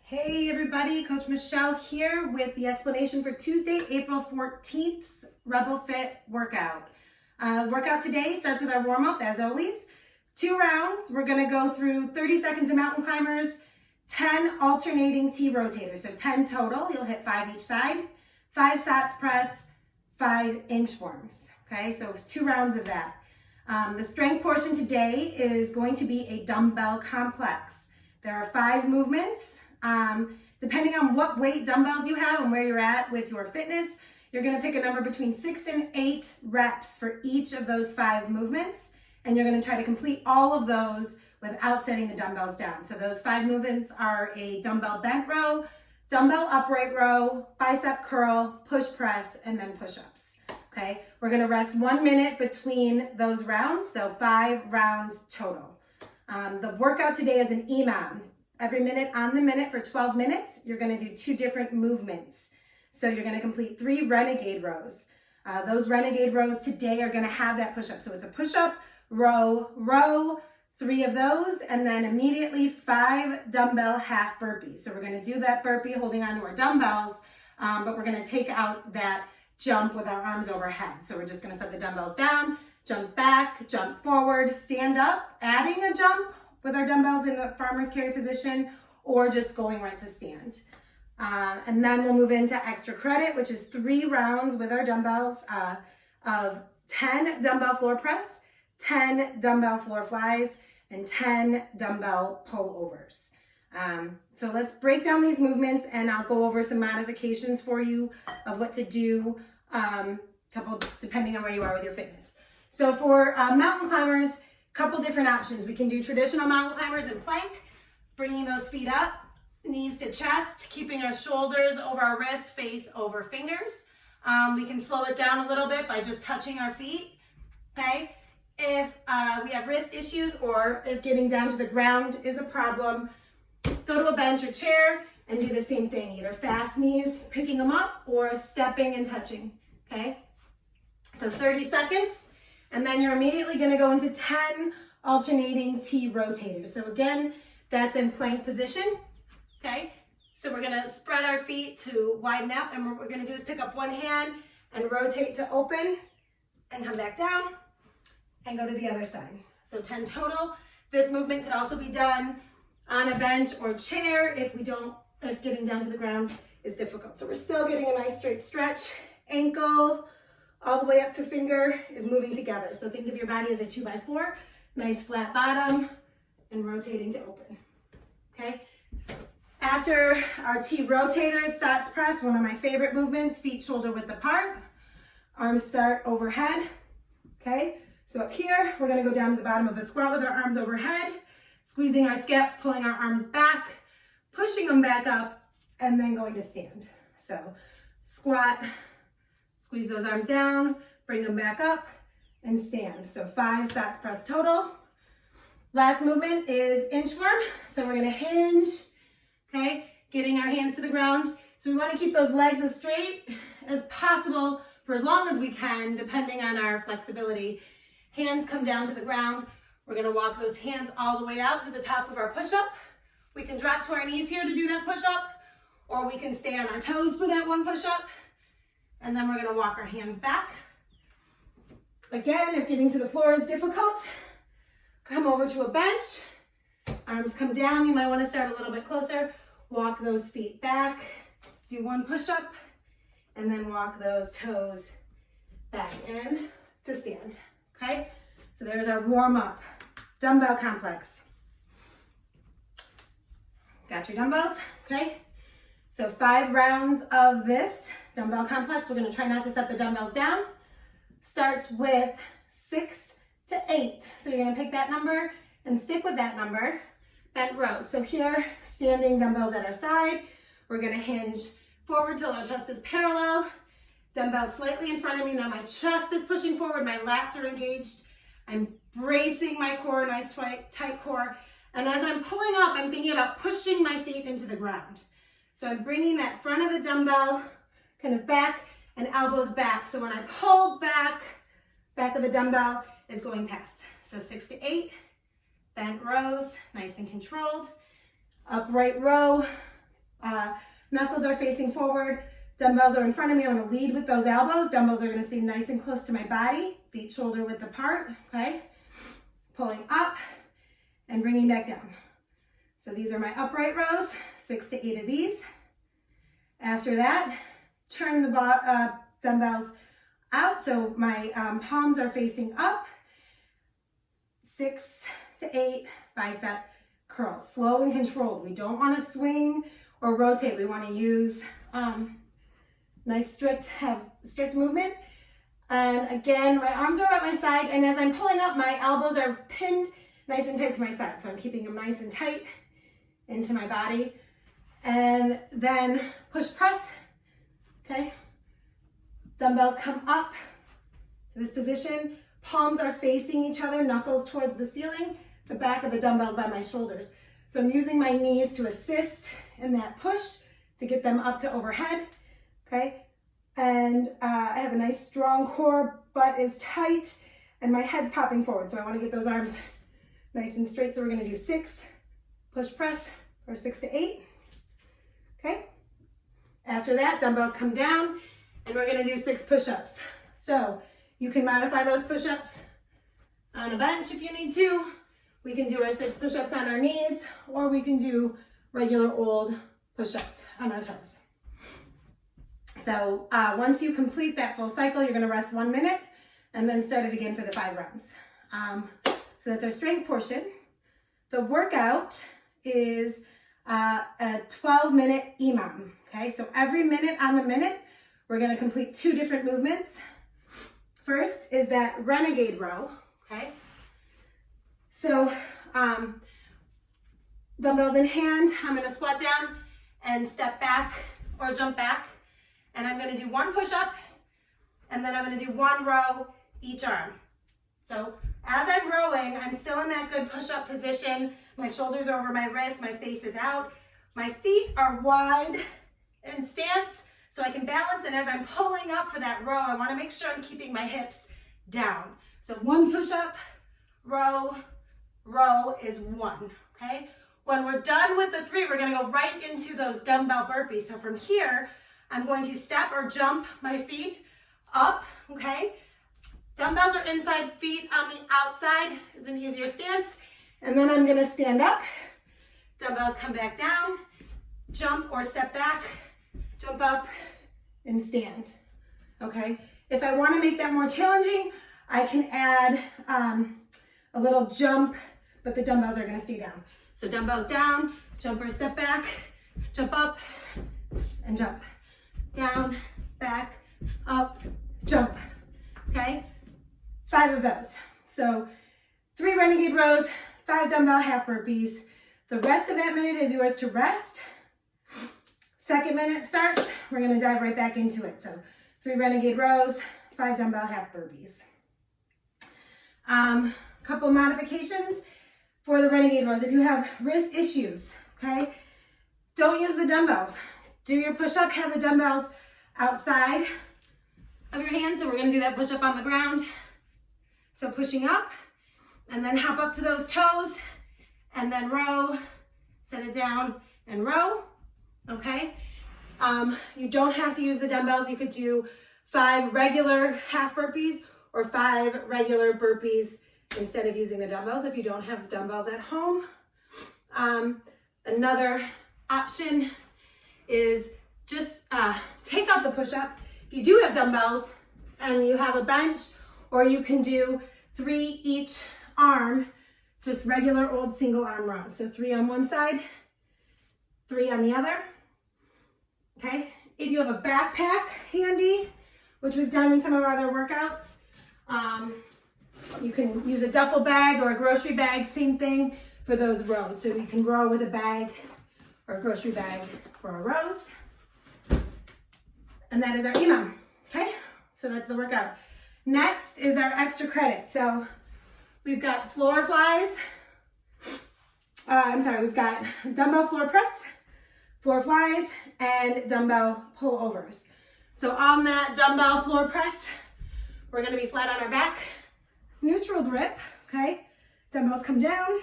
Hey everybody, Coach Michelle here with the explanation for Tuesday, April 14th's Rebel Fit workout. Workout today starts with our warm-up as always. 2 rounds. We're going to go through 30 seconds of mountain climbers, 10 alternating T-rotators, so 10 total. You'll hit 5 each side, 5 SOTS press, 5 inchworms. Okay, so 2 rounds of that. The strength portion today is going to be a dumbbell complex. There are 5 movements. Depending on what weight dumbbells you have and where you're at with your fitness, you're going to pick a number between 6 and 8 reps for each of those 5 movements, and you're going to try to complete all of those without setting the dumbbells down. So those 5 movements are a dumbbell bent row, dumbbell upright row, bicep curl, push press, and then push-ups. Okay, we're going to rest 1 minute between those rounds, so 5 rounds total. The workout today is an EMOM. Every minute on the minute for 12 minutes, you're going to do 2 different movements. So you're going to complete 3 Renegade rows. Those Renegade rows today are going to have that push-up. So it's a push-up, row, row, 3 of those, and then immediately 5 dumbbell half burpees. So we're going to do that burpee holding onto our dumbbells, but we're going to take out that jump with our arms overhead. So we're just going to set the dumbbells down, jump back, jump forward, stand up, adding a jump with our dumbbells in the farmer's carry position, or just going right to stand. And then we'll move into extra credit, which is 3 rounds with our dumbbells of 10 dumbbell floor press, 10 dumbbell floor flies, and 10 dumbbell pullovers. So let's break down these movements, and I'll go over some modifications for you of what to do, depending on where you are with your fitness. So for mountain climbers, couple different options. We can do traditional mountain climbers in plank, bringing those feet up, knees to chest, keeping our shoulders over our wrist, face over fingers. We can slow it down a little bit by just touching our feet, okay? If we have wrist issues or if getting down to the ground is a problem, go to a bench or chair and do the same thing, either fast knees, picking them up, or stepping and touching, okay? So 30 seconds. And then you're immediately going to go into 10 alternating T-rotators. So again, that's in plank position, okay? So we're going to spread our feet to widen out, and what we're going to do is pick up one hand and rotate to open and come back down and go to the other side. So 10 total. This movement could also be done on a bench or chair if getting down to the ground is difficult. So we're still getting a nice straight stretch. Ankle all the way up to finger is moving together. So think of your body as a 2x4, nice flat bottom, and rotating to open, okay? After our T-rotators, SOTS press, one of my favorite movements, feet shoulder width apart, arms start overhead, okay? So up here, we're gonna go down to the bottom of a squat with our arms overhead, squeezing our scaps, pulling our arms back, pushing them back up, and then going to stand. So squat, squeeze those arms down, bring them back up, and stand. So 5 SOTS press total. Last movement is inchworm. So we're gonna hinge, okay? Getting our hands to the ground. So we wanna keep those legs as straight as possible for as long as we can, depending on our flexibility. Hands come down to the ground. We're gonna walk those hands all the way out to the top of our push-up. We can drop to our knees here to do that push-up, or we can stay on our toes for that one push-up. And then we're going to walk our hands back. Again, if getting to the floor is difficult, come over to a bench. Arms come down. You might want to start a little bit closer. Walk those feet back. Do one push-up. And then walk those toes back in to stand. Okay? So there's our warm-up dumbbell complex. Got your dumbbells? Okay? So 5 rounds of this dumbbell complex. We're going to try not to set the dumbbells down. Starts with 6 to 8. So you're going to pick that number and stick with that number. Bent row. So here, standing dumbbells at our side. We're going to hinge forward till our chest is parallel. Dumbbells slightly in front of me. Now my chest is pushing forward. My lats are engaged. I'm bracing my core, nice tight core. And as I'm pulling up, I'm thinking about pushing my feet into the ground. So I'm bringing that front of the dumbbell kind of back and elbows back. So when I pull back of the dumbbell is going past. So 6 to 8, bent rows, nice and controlled. Upright row, Knuckles are facing forward. Dumbbells are in front of me. I want to lead with those elbows. Dumbbells are going to stay nice and close to my body. Feet shoulder width apart, okay? Pulling up and bringing back down. So these are my upright rows, 6 to 8 of these. After that, turn the dumbbells out so my palms are facing up. 6 to 8 bicep curls, slow and controlled. We don't want to swing or rotate. We want to use nice strict movement. And again, my arms are at my side, and as I'm pulling up, my elbows are pinned nice and tight to my side. So I'm keeping them nice and tight into my body. And then push press, okay? Dumbbells come up to this position. Palms are facing each other, knuckles towards the ceiling, the back of the dumbbells by my shoulders. So I'm using my knees to assist in that push to get them up to overhead, okay? And I have a nice strong core, butt is tight, and my head's popping forward. So I want to get those arms nice and straight. So we're going to do 6 push press or 6 to 8, okay? After that, dumbbells come down, and we're going to do 6 push-ups. So you can modify those push-ups on a bench if you need to. We can do our 6 push-ups on our knees, or we can do regular old push-ups on our toes. So once you complete that full cycle, you're gonna rest 1 minute and then start it again for the 5 rounds. So that's our strength portion. The workout is a 12-minute EMOM, okay? So every minute on the minute, we're gonna complete 2 different movements. First is that Renegade row, okay? So dumbbells in hand, I'm gonna squat down and step back or jump back. And I'm gonna do 1 push-up, and then I'm gonna do 1 row each arm. So as I'm rowing, I'm still in that good push-up position. My shoulders are over my wrists, my face is out. My feet are wide in stance, so I can balance, and as I'm pulling up for that row, I wanna make sure I'm keeping my hips down. So 1 push-up, row is 1, okay? When we're done with the 3, we're gonna go right into those dumbbell burpees. So from here, I'm going to step or jump my feet up, okay? Dumbbells are inside, feet on the outside is an easier stance. And then I'm gonna stand up, dumbbells come back down, jump or step back, jump up and stand, okay? If I wanna make that more challenging, I can add a little jump, but the dumbbells are gonna stay down. So dumbbells down, jump or step back, jump up and jump. Down, back, up, jump, okay? 5 of those. So 3 Renegade rows, 5 dumbbell half burpees. The rest of that minute is yours to rest. 2nd minute starts, we're gonna dive right back into it. So 3 Renegade rows, 5 dumbbell half burpees. Couple modifications for the Renegade rows. If you have wrist issues, okay, don't use the dumbbells. Do your push-up, have the dumbbells outside of your hands. So we're gonna do that push-up on the ground. So pushing up, and then hop up to those toes, and then row, set it down, and row, okay? You don't have to use the dumbbells. You could do 5 regular half burpees or 5 regular burpees instead of using the dumbbells if you don't have dumbbells at home. Another option is just take out the push-up. If you do have dumbbells and you have a bench, or you can do 3 each arm, just regular old single arm rows. So 3 on one side, 3 on the other, okay? If you have a backpack handy, which we've done in some of our other workouts, you can use a duffel bag or a grocery bag, same thing for those rows. So we can row with a bag or a grocery bag for our rows. And that is our EMOM, okay? So that's the workout. Next is our extra credit. So we've got floor flies. We've got dumbbell floor press, floor flies, and dumbbell pullovers. So on that dumbbell floor press, we're gonna be flat on our back, neutral grip, okay? Dumbbells come down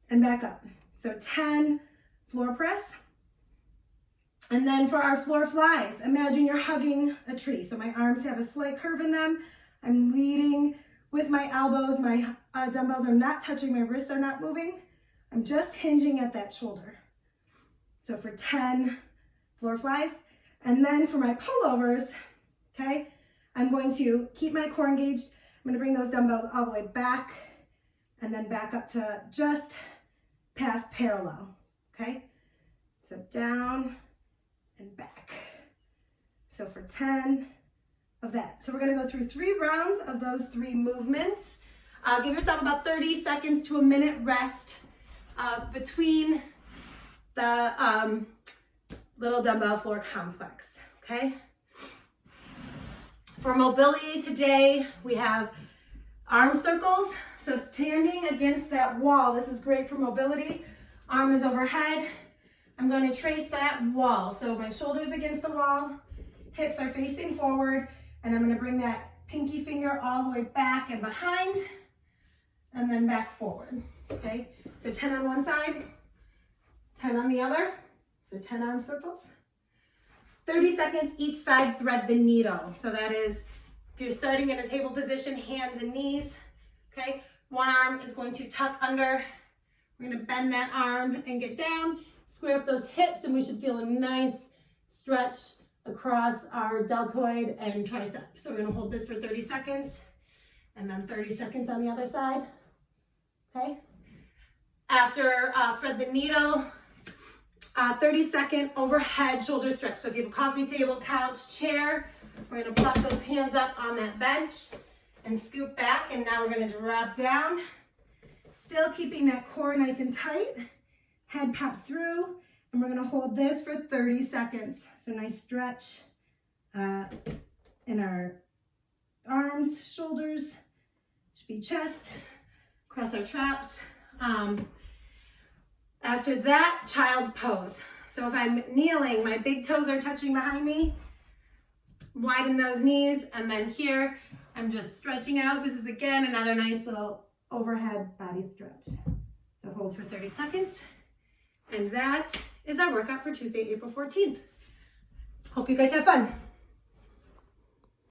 and back up. So 10 floor press, And then for our floor flies, imagine you're hugging a tree. So my arms have a slight curve in them. I'm leading with my elbows. My dumbbells are not touching. My wrists are not moving. I'm just hinging at that shoulder. So for 10 floor flies. And then for my pullovers, okay, I'm going to keep my core engaged. I'm going to bring those dumbbells all the way back and then back up to just past parallel, okay? So down and back. So for 10 of that. So we're gonna go through 3 rounds of those 3 movements. Give yourself about 30 seconds to a minute rest between the little dumbbell floor complex, okay? For mobility today, we have arm circles. So standing against that wall, this is great for mobility. Arm is overhead. I'm going to trace that wall. So my shoulders against the wall, hips are facing forward, and I'm going to bring that pinky finger all the way back and behind, and then back forward, okay? So 10 on one side, 10 on the other, so 10 arm circles. 30 seconds each side, thread the needle. So that is, if you're starting in a table position, hands and knees, okay? One arm is going to tuck under. We're gonna bend that arm and get down, square up those hips, and we should feel a nice stretch across our deltoid and tricep. So we're gonna hold this for 30 seconds, and then 30 seconds on the other side, okay? After thread the needle, 30-second overhead shoulder stretch. So if you have a coffee table, couch, chair, we're gonna pluck those hands up on that bench and scoop back, and now we're gonna drop down. Still keeping that core nice and tight. Head pops through, and we're gonna hold this for 30 seconds. So nice stretch in our arms, shoulders, should be chest, across our traps. After that, child's pose. So if I'm kneeling, my big toes are touching behind me, widen those knees, and then here, I'm just stretching out. This is again, another nice little overhead body stretch. So hold for 30 seconds. And that is our workout for Tuesday, April 14th. Hope you guys have fun.